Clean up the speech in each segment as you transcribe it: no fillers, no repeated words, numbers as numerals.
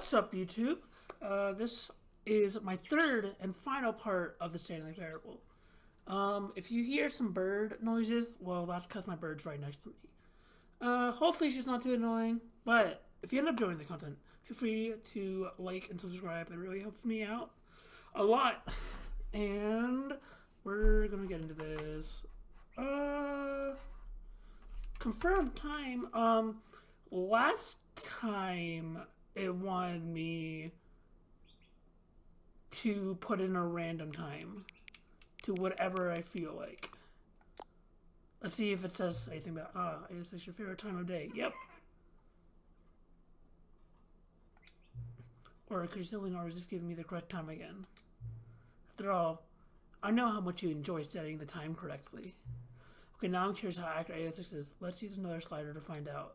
What's up, YouTube? This is my third and final part of the Stanley Parable. If you hear some bird noises, well, that's because my bird's right next to me. Hopefully she's not too annoying, but if you end up enjoying the content, feel free to like and subscribe. It really helps me out a lot. And we're gonna get into this. Confirmed time. Last time it wanted me to put in a random time to whatever I feel like. Let's see if it says anything about, it's your favorite time of day. Yep. Or could you simply not resist giving me the correct time again? After all, I know how much you enjoy setting the time correctly. Okay, now I'm curious how accurate AO6 is. Let's use another slider to find out.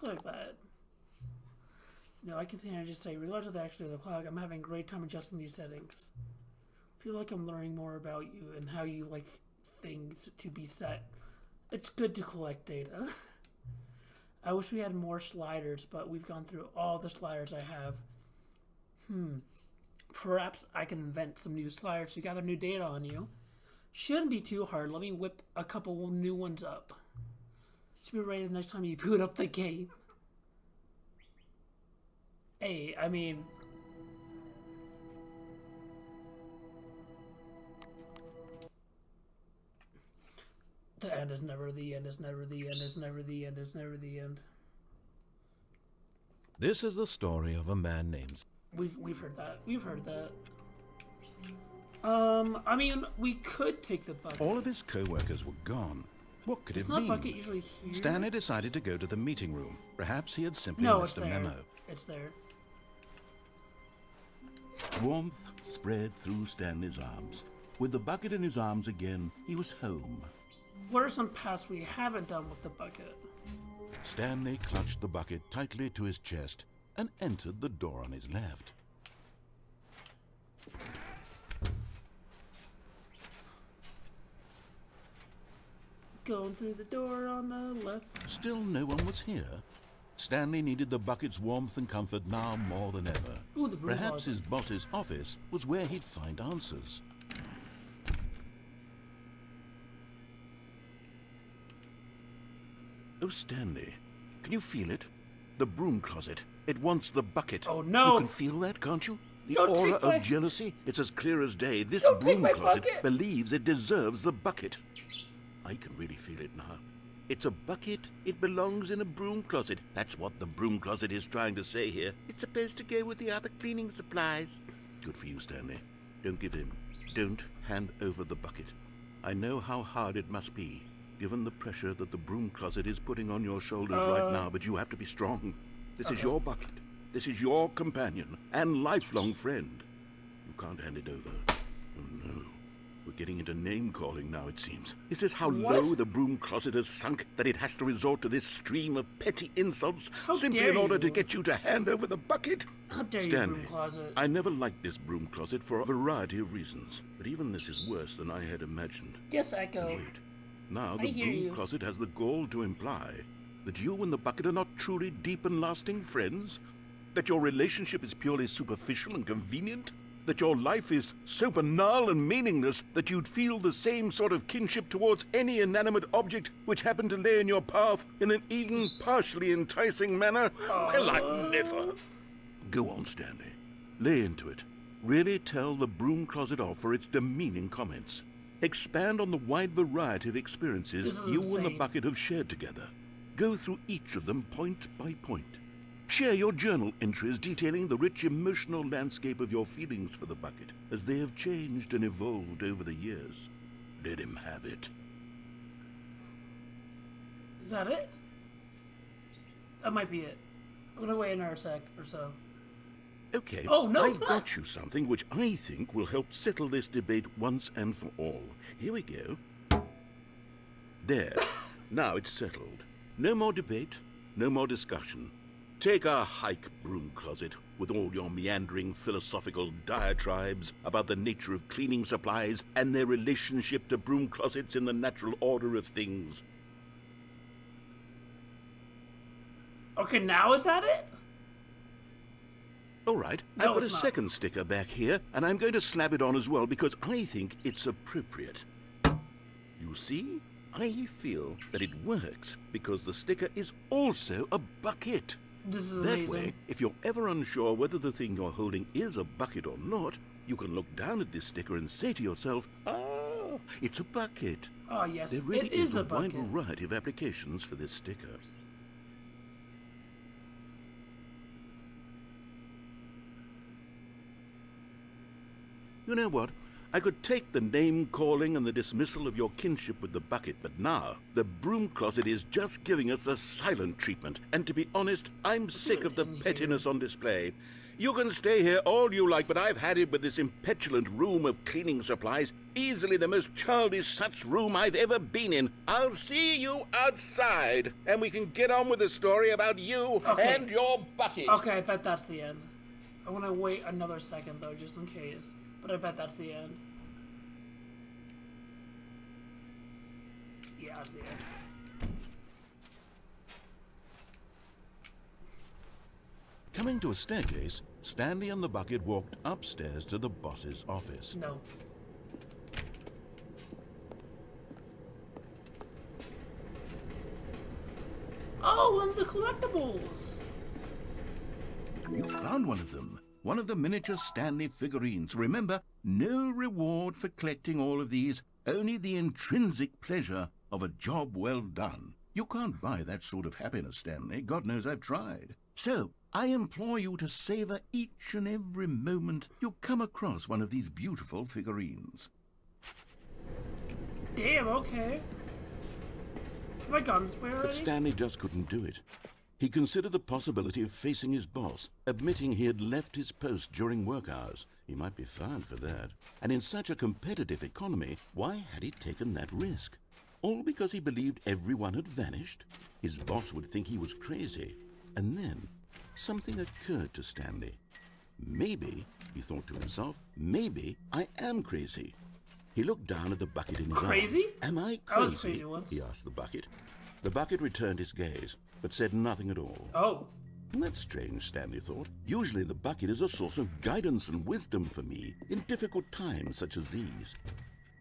Like that. No, I continue to just say, regardless of the action of the clock, I'm having a great time adjusting these settings. I feel like I'm learning more about you and how you like things to be set. It's good to collect data. I wish we had more sliders, but we've gone through all the sliders I have. Perhaps I can invent some new sliders to gather new data on you. Shouldn't be too hard. Let me whip a couple new ones up. Should be ready the next time you boot up the game. Hey, I mean... The end is never the end, is never the end, is never the end, is never the end. This is the story of a man named... We've heard that. We've heard that. I mean, we could take the bucket. All of his co-workers were gone. What could it mean? Bucket usually here? Stanley decided to go to the meeting room. Perhaps he had simply missed a memo. It's there. Warmth spread through Stanley's arms. With the bucket in his arms again, he was home. What are some tasks we haven't done with the bucket? Stanley clutched the bucket tightly to his chest and entered the door on his left. Going through the door on the left. Still no one was here. Stanley needed the bucket's warmth and comfort now more than ever. Ooh, the broom Perhaps closet. his boss's office was where he'd find answers. Oh, Stanley, can you feel it? The broom closet. It wants the bucket. Oh, no. You can feel that, can't you? The Don't aura take my... of jealousy. It's as clear as day. This Don't take broom my closet bucket. believes it deserves the bucket. I can really feel it now. It's a bucket. It belongs in a broom closet. That's what the broom closet is trying to say here. It's supposed to go with the other cleaning supplies. Good for you, Stanley. Don't give in. Don't hand over the bucket. I know how hard it must be, given the pressure that the broom closet is putting on your shoulders right now, but you have to be strong. This is your bucket. This is your companion and lifelong friend. You can't hand it over. Oh, no. We're getting into name-calling now, it seems. Is this how low the broom closet has sunk, that it has to resort to this stream of petty insults simply in order to get you to hand over the bucket? How dare you, Stanley, broom closet? I never liked this broom closet for a variety of reasons, but even this is worse than I had imagined. Yes, Echo. Wait. Now the hear broom you. closet has the gall to imply that you and the bucket are not truly deep and lasting friends? That your relationship is purely superficial and convenient? That your life is so banal and meaningless that you'd feel the same sort of kinship towards any inanimate object which happened to lay in your path in an even partially enticing manner? Well, I never. Go on, Stanley. Lay into it. Really tell the broom closet off for its demeaning comments. Expand on the wide variety of experiences you and the bucket have shared together. Go through each of them point by point. Share your journal entries detailing the rich emotional landscape of your feelings for the bucket as they have changed and evolved over the years. Let him have it. Is that it? That might be it. I'm gonna wait another sec or so. Okay, Oh, no, it's I've not. got you something which I think will help settle this debate once and for all. Here we go. There. Now it's settled. No more debate, no more discussion. Take a hike, broom closet, with all your meandering philosophical diatribes about the nature of cleaning supplies and their relationship to broom closets in the natural order of things. Okay, now is that it? All right, No, I've got a it's not. second sticker back here, and I'm going to slap it on as well because I think it's appropriate. You see, I feel that it works because the sticker is also a bucket. This is That amazing. way, if you're ever unsure whether the thing you're holding is a bucket or not, you can look down at this sticker and say to yourself, ah, it's a bucket. Oh, yes, There really it is a wide bucket. variety of applications for this sticker. You know what? I could take the name-calling and the dismissal of your kinship with the bucket, but now the broom closet is just giving us the silent treatment. And to be honest, I'm sick of the pettiness on display. You can stay here all you like, but I've had it with this impetulant room of cleaning supplies. Easily the most childish such room I've ever been in. I'll see you outside, and we can get on with the story about you and your bucket. Okay, I bet that's the end. I want to wait another second, though, just in case. But I bet that's the end. Yeah, it's the end. Coming to a staircase, Stanley and the bucket walked upstairs to the boss's office. No. Oh, and the collectibles! You found one of them. One of the miniature Stanley figurines. Remember, no reward for collecting all of these, only the intrinsic pleasure of a job well done. You can't buy that sort of happiness, Stanley. God knows I've tried. So, I implore you to savor each and every moment you come across one of these beautiful figurines. Damn, okay. Have I gone this way already? But Stanley just couldn't do it. He considered the possibility of facing his boss, admitting he had left his post during work hours. He might be fired for that. And in such a competitive economy, why had he taken that risk? All because he believed everyone had vanished? His boss would think he was crazy. And then, something occurred to Stanley. Maybe, he thought to himself, maybe I am crazy. He looked down at the bucket in his Crazy? arms. Am I I was crazy? crazy once. He asked the bucket. The bucket returned his gaze, but said nothing at all. Oh. That's strange, Stanley thought. Usually the bucket is a source of guidance and wisdom for me in difficult times such as these.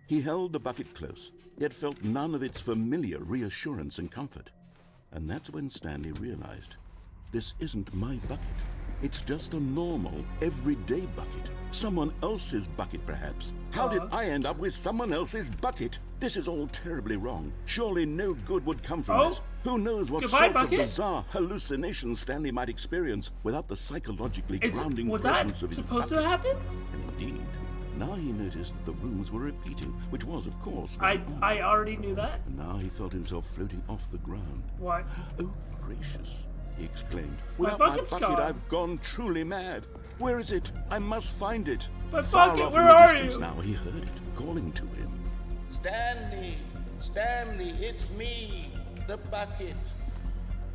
He held the bucket close, yet felt none of its familiar reassurance and comfort. And that's when Stanley realized, this isn't my bucket. It's just a normal, everyday bucket. Someone else's bucket, perhaps. How did I end up with someone else's bucket? This is all terribly wrong. Surely no good would come from this. Who knows what Goodbye, sorts bucket? of bizarre hallucinations Stanley might experience without the psychologically grounding Was presence that of his supposed bucket. to happen? And indeed, now he noticed that the rooms were repeating, which was, of course, I very odd. already knew that. And now he felt himself floating off the ground. What? Oh, gracious, he exclaimed. My Without my bucket's bucket, gone. I've gone truly mad. Where is it? I must find it. My Far bucket, off where in the are distance you? now, he heard it, calling to him. Stanley, Stanley, it's me, the bucket.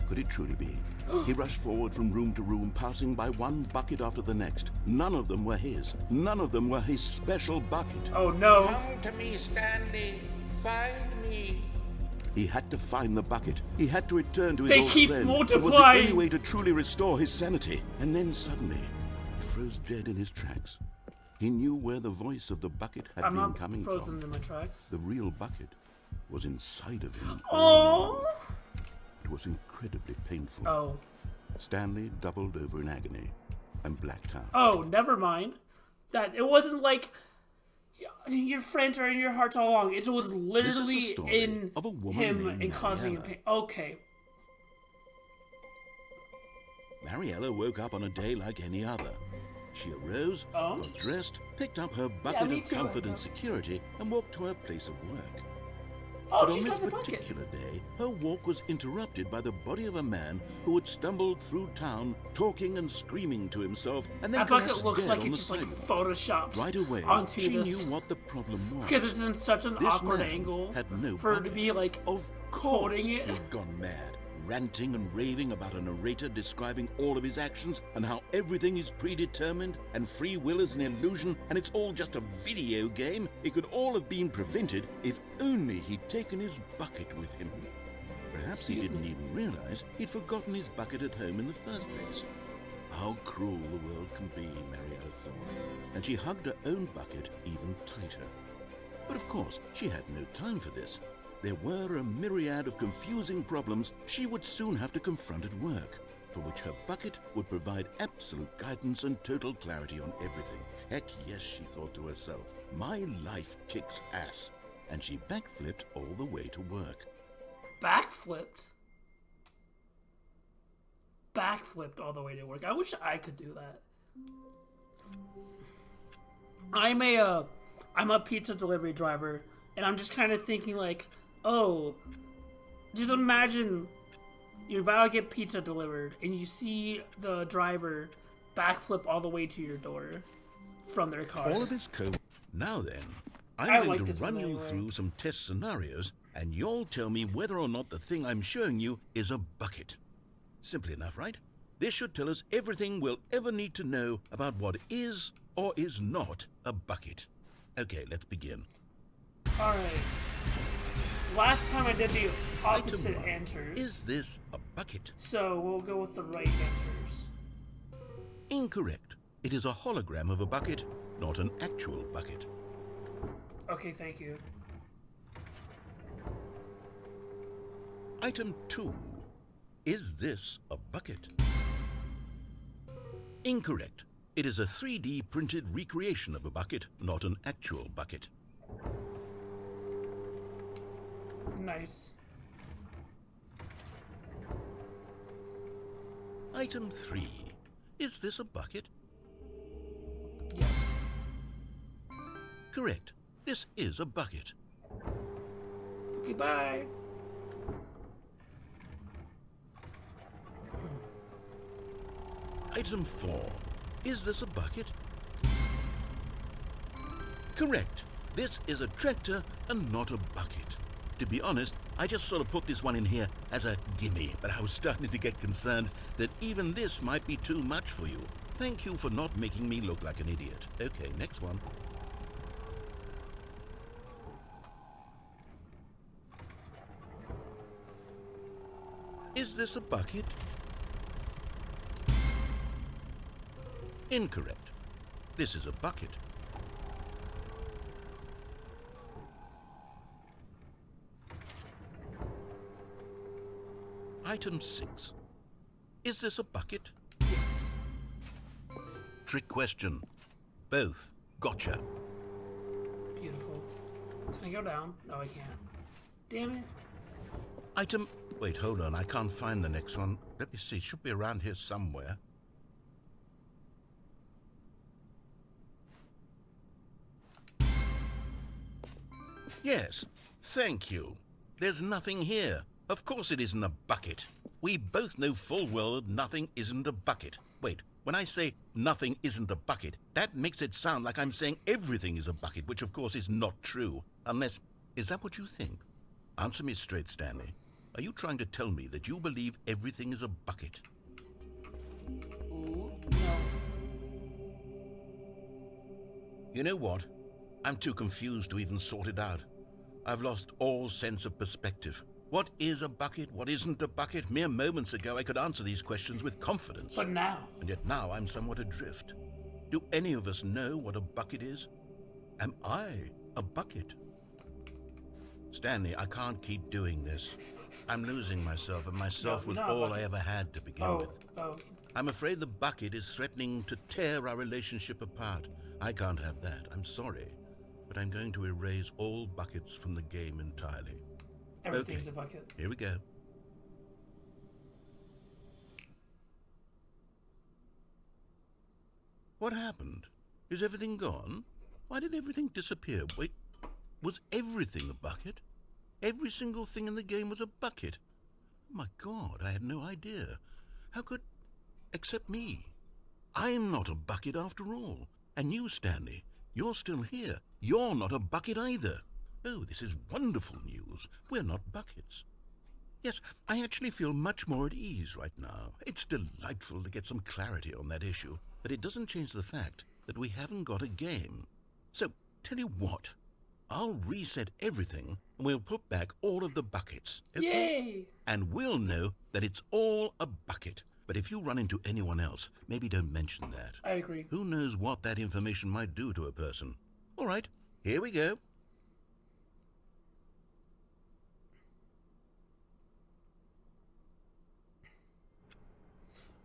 Could it truly be? He rushed forward from room to room, passing by one bucket after the next. None of them were his. None of them were his special bucket. Oh no. Come to me, Stanley. Find me. He had to find the bucket. He had to return to his They old keep friend. It was the multiplying. only way to truly restore his sanity. And then suddenly, it froze dead in his tracks. He knew where the voice of the bucket had I'm been not coming frozen from. in my tracks. The real bucket was inside of him. Oh. It was incredibly painful. Oh. Stanley doubled over in agony and blacked out. Oh, never mind. That it wasn't like your friends are in your hearts all along. It was literally story in of a woman him named and causing him Mariella. pain. Okay. Mariella woke up on a day like any other. She arose, Oh? got dressed, picked up her bucket me of too, comfort I and know. security, and walked to her place of work. Oh, But she's on got this the bucket. particular day, her walk was interrupted by the body of a man who had stumbled through town, talking and screaming to himself, and then That bucket collapsed looks dead like on it's the just like sidewalk. photoshopped Right away, onto she this. knew what the problem was. Because it's in such an This awkward man angle had no for her to bucket. be like Of course, holding it. you've gone mad. ranting and raving about a narrator describing all of his actions and how everything is predetermined and free will is an illusion and it's all just a video game, it could all have been prevented if only he'd taken his bucket with him. Perhaps he didn't even realize he'd forgotten his bucket at home in the first place. How cruel the world can be, Mariella thought, and she hugged her own bucket even tighter. But of course, she had no time for this. There were a myriad of confusing problems she would soon have to confront at work, for which her bucket would provide absolute guidance and total clarity on everything. Heck yes, she thought to herself, my life kicks ass. And she backflipped all the way to work. Backflipped? Backflipped all the way to work. I wish I could do that. I'm a pizza delivery driver, and I'm just kind of thinking like, oh, just imagine you're about to get pizza delivered, and you see the driver backflip all the way to your door from their car. All of his code. Now then, I'm going to run you through some test scenarios, and you'll tell me whether or not the thing I'm showing you is a bucket. Simple enough, right? This should tell us everything we'll ever need to know about what is or is not a bucket. Okay, let's begin. Alright. Last time I did the opposite Item 1. answers. Is this a bucket? So we'll go with the right answers. Incorrect. It is a hologram of a bucket, not an actual bucket. Okay, thank you. Item 2. Is this a bucket? Incorrect. It is a 3D printed recreation of a bucket, not an actual bucket. Nice. Item 3. Is this a bucket? Yes. Correct. This is a bucket. Okay, bye. Item 4. Is this a bucket? Correct. This is a tractor and not a bucket. To be honest, I just sort of put this one in here as a gimme, but I was starting to get concerned that even this might be too much for you. Thank you for not making me look like an idiot. Okay, next one. Is this a bucket? Incorrect. This is a bucket. Item 6. Is this a bucket? Yes. Trick question. Both. Gotcha. Beautiful. Can I go down? No, I can't. Damn it. Item... Wait, hold on. I can't find the next one. Let me see. It should be around here somewhere. Yes. Thank you. There's nothing here. Of course it isn't a bucket. We both know full well that nothing isn't a bucket. Wait, when I say nothing isn't a bucket, that makes it sound like I'm saying everything is a bucket, which of course is not true. Unless... Is that what you think? Answer me straight, Stanley. Are you trying to tell me that you believe everything is a bucket? Ooh, no. You know what? I'm too confused to even sort it out. I've lost all sense of perspective. What is a bucket? What isn't a bucket? Mere moments ago I could answer these questions with confidence. But now... And yet now I'm somewhat adrift. Do any of us know what a bucket is? Am I a bucket? Stanley, I can't keep doing this. I'm losing myself, and myself was all I ever had to begin with. I'm afraid the bucket is threatening to tear our relationship apart. I can't have that. I'm sorry. But I'm going to erase all buckets from the game entirely. Everything's a bucket. Here we go. What happened? Is everything gone? Why did everything disappear? Wait, was everything a bucket? Every single thing in the game was a bucket. Oh my God, I had no idea. How could... Except me. I'm not a bucket after all. And you, Stanley, you're still here. You're not a bucket either. Oh, this is wonderful news. We're not buckets. Yes, I actually feel much more at ease right now. It's delightful to get some clarity on that issue, but it doesn't change the fact that we haven't got a game. So, tell you what, I'll reset everything and we'll put back all of the buckets, okay? Yay! And we'll know that it's all a bucket. But if you run into anyone else, maybe don't mention that. I agree. Who knows what that information might do to a person? All right, here we go.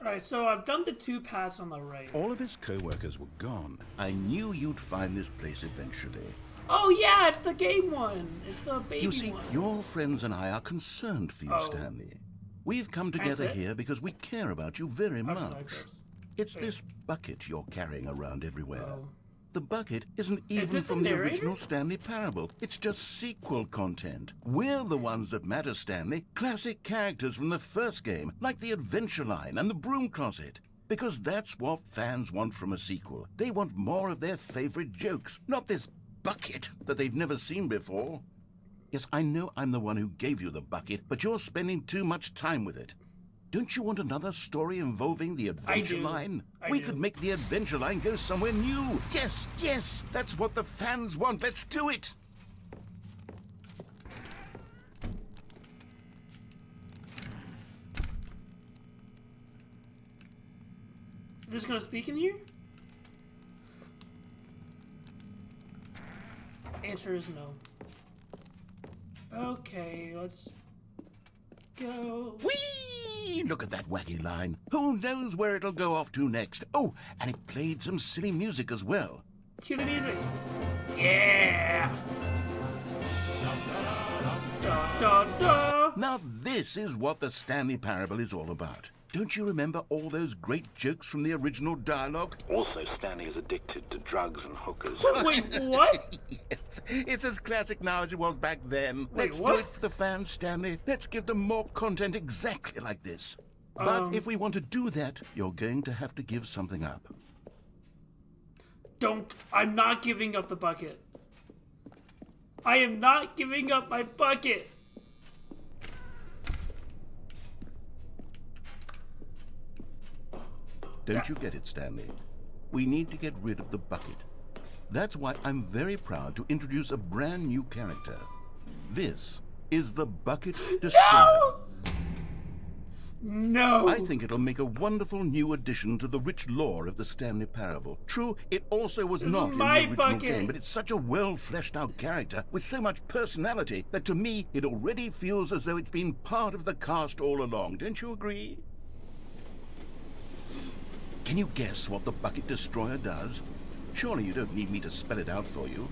Alright, so I've done the 2 paths on the right. All of his co-workers were gone. I knew you'd find this place eventually. Oh yeah, it's the game one. It's the baby You see, one. your friends and I are concerned for you, Oh. Stanley. We've come Can I together sit? here because we care about you very I much. just like this. It's this bucket you're carrying around everywhere. Oh. The bucket isn't even this the from the narrator? original Stanley Parable. It's just sequel content. We're the ones that matter, Stanley. Classic characters from the first game, like the Adventure Line and the Broom Closet. Because that's what fans want from a sequel. They want more of their favorite jokes, not this bucket that they've never seen before. Yes, I know I'm the one who gave you the bucket, but you're spending too much time with it. Don't you want another story involving the Adventure Line? We could make the Adventure Line go somewhere new. Yes, yes, that's what the fans want. Let's do it. This is gonna speak in here? Answer is no. Okay, let's go. Whee! Look at that wacky line. Who knows where it'll go off to next? Oh, and it played some silly music as well. Cue the music. Yeah! Da, da, da. Now this is what the Stanley Parable is all about. Don't you remember all those great jokes from the original dialogue? Also, Stanley is addicted to drugs and hookers. Wait, what? Yes, it's as classic now as it was back then. Wait, Let's do what? it for the fans, Stanley. Let's give them more content exactly like this. But if we want to do that, you're going to have to give something up. I'm not giving up the bucket. I am not giving up my bucket. Don't you get it, Stanley? We need to get rid of the bucket. That's why I'm very proud to introduce a brand new character. This is the Bucket Destroyer. No! I think it'll make a wonderful new addition to the rich lore of the Stanley Parable. True, it also was not in the my original bucket. game, but it's such a well-fleshed-out character with so much personality that to me it already feels as though it's been part of the cast all along. Don't you agree? Can you guess what the Bucket Destroyer does? Surely you don't need me to spell it out for you.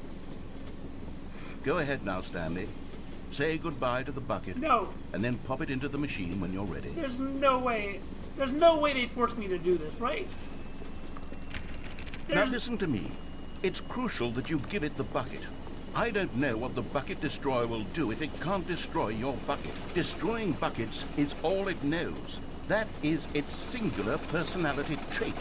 Go ahead now, Stanley. Say goodbye to the bucket. No. And then pop it into the machine when you're ready. There's no way. There's no way they forced me to do this, right? Now listen to me. It's crucial that you give it the bucket. I don't know what the Bucket Destroyer will do if it can't destroy your bucket. Destroying buckets is all it knows. That is its singular personality trait.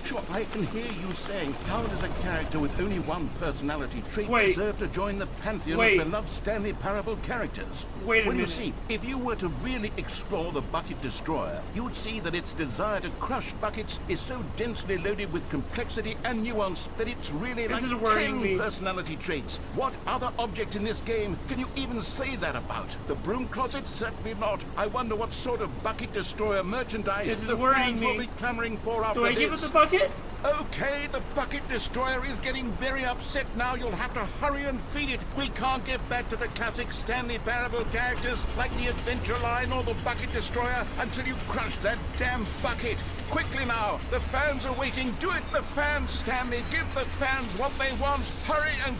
Sure, I can hear you saying, how does a character with only one personality trait deserve to join the pantheon of beloved Stanley Parable characters? Wait a Well, you minute. see, if you were to really explore the Bucket Destroyer, you would see that its desire to crush buckets is so densely loaded with complexity and nuance that it's really This is like worrying 10 me. personality traits. What other object in this game can you even say that about? The Broom Closet? Certainly not. I wonder what sort of Bucket Destroyer merchandise This is the worrying fans will me. be clamoring for after Do I this. give it the bucket? Okay, the Bucket Destroyer is getting very upset now. You'll have to hurry and feed it. We can't get back to the classic Stanley Parable characters like the Adventure Line or the Bucket Destroyer until you crush that damn bucket. Quickly now, the fans are waiting. Do it, the fans, Stanley. Give the fans what they want. Hurry and...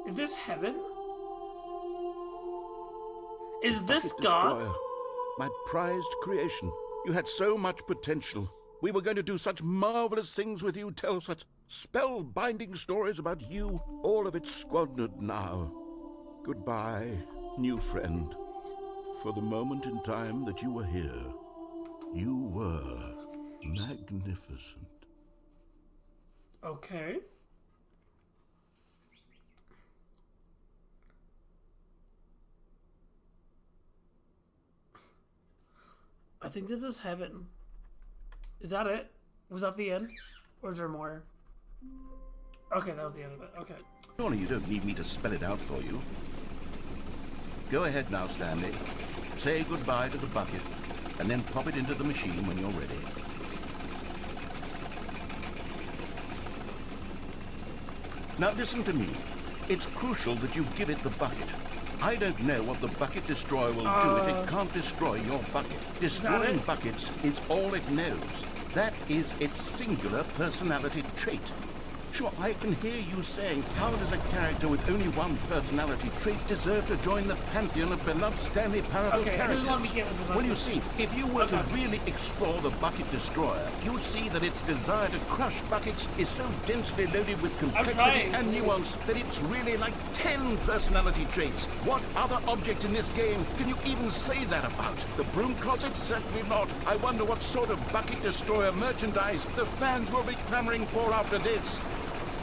Is this heaven? Is this Bucket God? Destroyer, my prized creation. You had so much potential. We were going to do such marvelous things with you, tell such spellbinding stories about you. All of it squandered now. Goodbye, new friend. For the moment in time that you were here, you were magnificent. Okay. I think this is heaven. Is that it? Was that the end? Or is there more? Okay, that was the end of it. Okay. Surely you don't need me to spell it out for you. Go ahead now, Stanley. Say goodbye to the bucket, and then pop it into the machine when you're ready. Now listen to me. It's crucial that you give it the bucket. I don't know what the bucket destroyer will do if it can't destroy your bucket. Destroying buckets is all it knows. That is its singular personality trait. Sure, I can hear you saying, how does a character with only one personality trait deserve to join the pantheon of beloved Stanley Parable characters? Well, you see, if you were to really explore the Bucket Destroyer, you would see that its desire to crush buckets is so densely loaded with complexity and nuance that it's really like 10 personality traits. What other object in this game can you even say that about? The broom closet? Certainly not. I wonder what sort of Bucket Destroyer merchandise the fans will be clamoring for after this.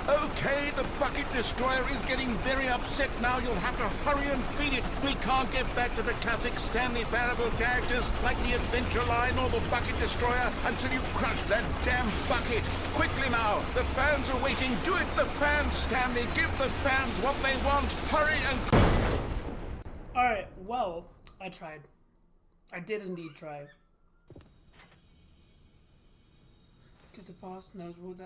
Okay, the Bucket Destroyer is getting very upset now. You'll have to hurry and feed it. We can't get back to the classic Stanley Parable characters like the Adventure Line or the Bucket Destroyer until you crush that damn bucket. Quickly now, the fans are waiting. Do it, the fans, Stanley. Give the fans what they want. Hurry and... Alright, well, I tried. I did indeed try. Because the boss knows what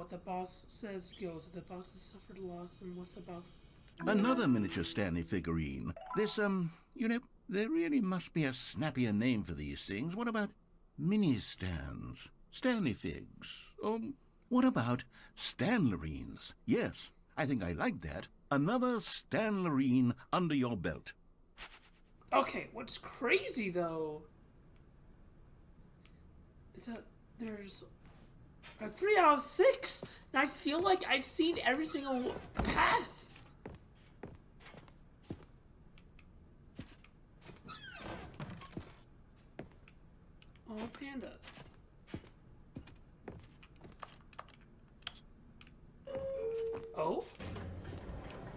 the boss says goes. The boss has suffered loss, and what's the boss? Another miniature Stanley figurine. This, you know, there really must be a snappier name for these things. What about mini-stands? Stanley figs? What about Stanlerines? Yes, I think I like that. Another Stanlerine under your belt. Okay, what's crazy, though, is that there's a 3 out of 6, and I feel like I've seen every single path. Oh, panda. Oh?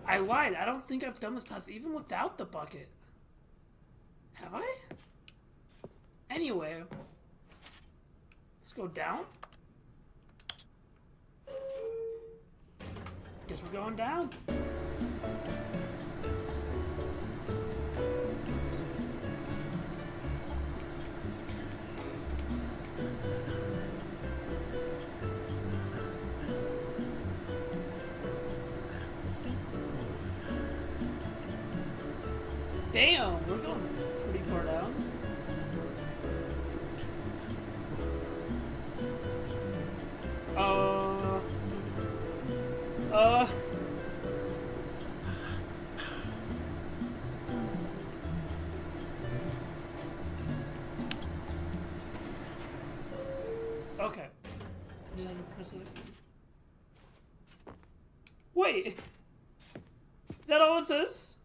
I lied. I don't think I've done this path even without the bucket. Have I? Anyway. Let's go down. Guess we're going down. Damn, we're going pretty far down. Okay. I just have to press it. Wait! Is that all it says?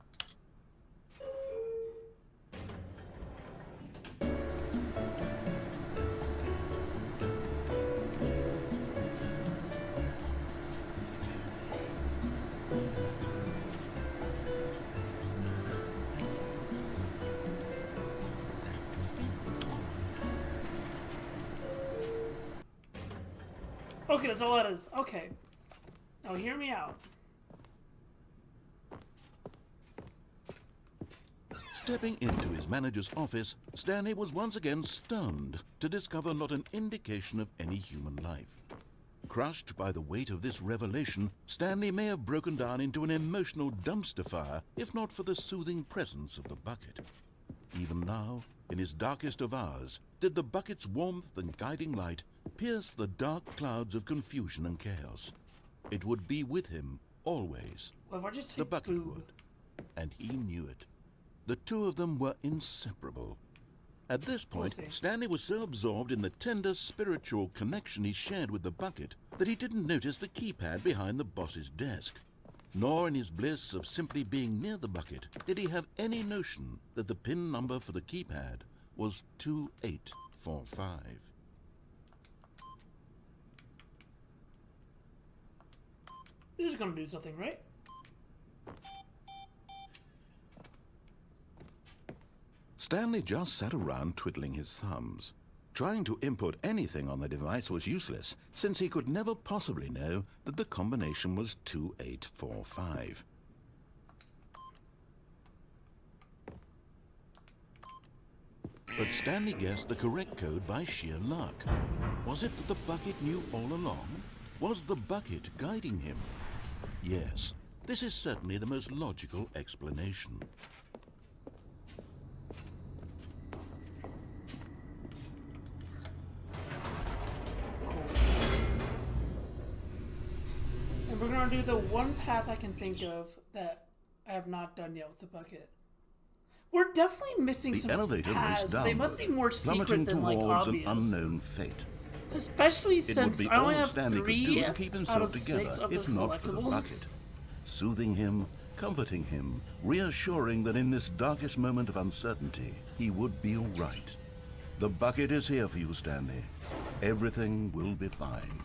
Okay, that's all that is. Okay. Now hear me out. Stepping into his manager's office, Stanley was once again stunned to discover not an indication of any human life. Crushed by the weight of this revelation, Stanley may have broken down into an emotional dumpster fire if not for the soothing presence of the bucket. Even now, in his darkest of hours, did the bucket's warmth and guiding light pierce the dark clouds of confusion and chaos. It would be with him always. Well, if I just The take bucket boob. would, and he knew it. The two of them were inseparable. At this point, We'll see. Stanley was so absorbed in the tender spiritual connection he shared with the bucket that he didn't notice the keypad behind the boss's desk. Nor in his bliss of simply being near the bucket did he have any notion that the PIN number for the keypad was 2845. This is gonna do something, right? Stanley just sat around twiddling his thumbs. Trying to input anything on the device was useless, since he could never possibly know that the combination was 2845. But Stanley guessed the correct code by sheer luck. Was it that the bucket knew all along? Was the bucket guiding him? Yes, this is certainly the most logical explanation. And we're gonna do the one path I can think of that I have not done yet with the bucket. We're definitely missing The some elevator paths. raced But they downward, must be more secret plummeting than like towards obvious. an unknown fate. Especially It would since be I only all have Stanley could 3 do to keep out himself of 6 together, of the if not for the collectibles. bucket. Soothing him, comforting him, reassuring that in this darkest moment of uncertainty, he would be all right. The bucket is here for you, Stanley. Everything will be fine.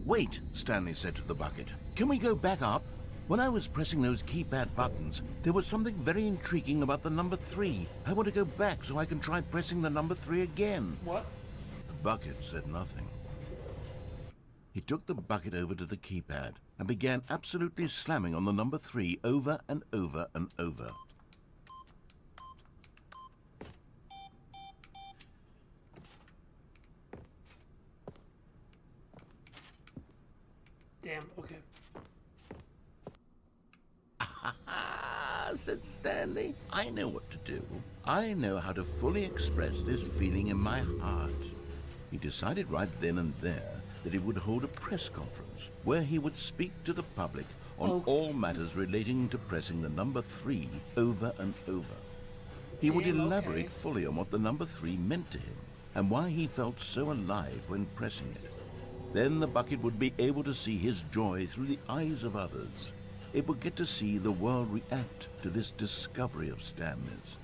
Wait, Stanley said to the bucket. Can we go back up? When I was pressing those keypad buttons, there was something very intriguing about the number 3. I want to go back so I can try pressing the number 3 again. What? The bucket said nothing. He took the bucket over to the keypad and began absolutely slamming on the number 3 over and over and over. Damn, okay. Said Stanley. I know what to do. I know how to fully express this feeling in my heart. He decided right then and there that he would hold a press conference where he would speak to the public on all matters relating to pressing the number 3 over and over. He would elaborate fully on what the number 3 meant to him and why he felt so alive when pressing it. Then the bucket would be able to see his joy through the eyes of others. It would get to see the world react to this discovery of Stanley's.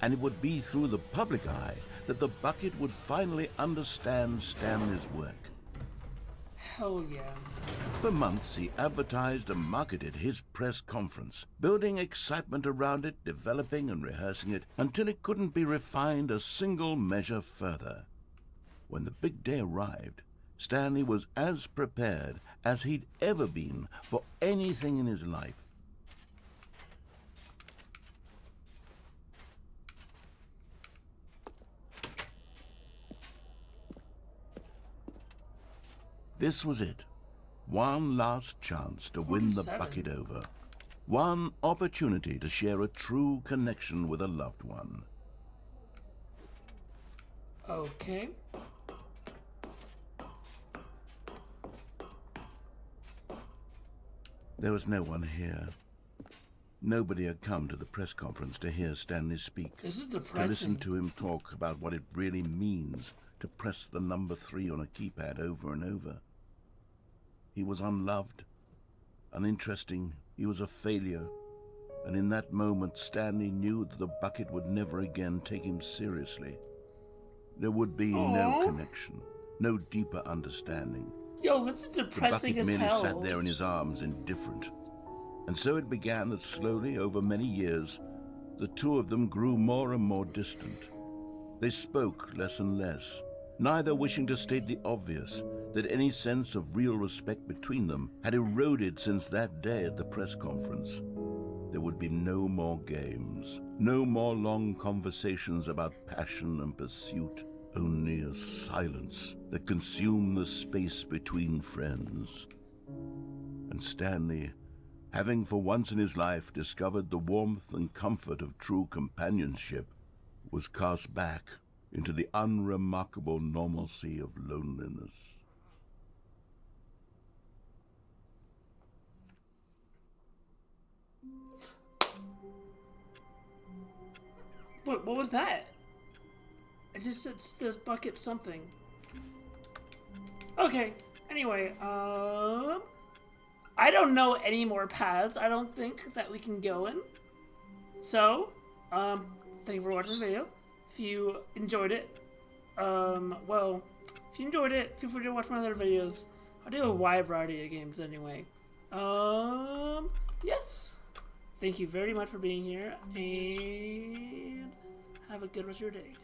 And it would be through the public eye that the bucket would finally understand Stanley's work. Hell yeah. For months, he advertised and marketed his press conference, building excitement around it, developing and rehearsing it, until it couldn't be refined a single measure further. When the big day arrived, Stanley was as prepared as he'd ever been for anything in his life. This was it. One last chance to win the 47. bucket over. One opportunity to share a true connection with a loved one. Okay. There was no one here. Nobody had come to the press conference to hear Stanley speak. This is To depressing. listen to him talk about what it really means to press the number 3 on a keypad over and over. He was unloved, uninteresting, he was a failure, and in that moment Stanley knew that the bucket would never again take him seriously. There would be no connection, no deeper understanding. Yo, this is The depressing bucket as merely hell. sat there in his arms, indifferent. And so it began that slowly, over many years, the two of them grew more and more distant. They spoke less and less, neither wishing to state the obvious, that any sense of real respect between them had eroded since that day at the press conference. There would be no more games, no more long conversations about passion and pursuit, only a silence that consumed the space between friends. And Stanley, having for once in his life discovered the warmth and comfort of true companionship, was cast back into the unremarkable normalcy of loneliness. What was that? It just said this bucket something. Okay. Anyway, I don't know any more paths. I don't think that we can go in. So, thank you for watching the video. If you enjoyed it, well, if you enjoyed it, feel free to watch my other videos. I do a wide variety of games anyway. Yes. Thank you very much for being here, and have a good rest of your day.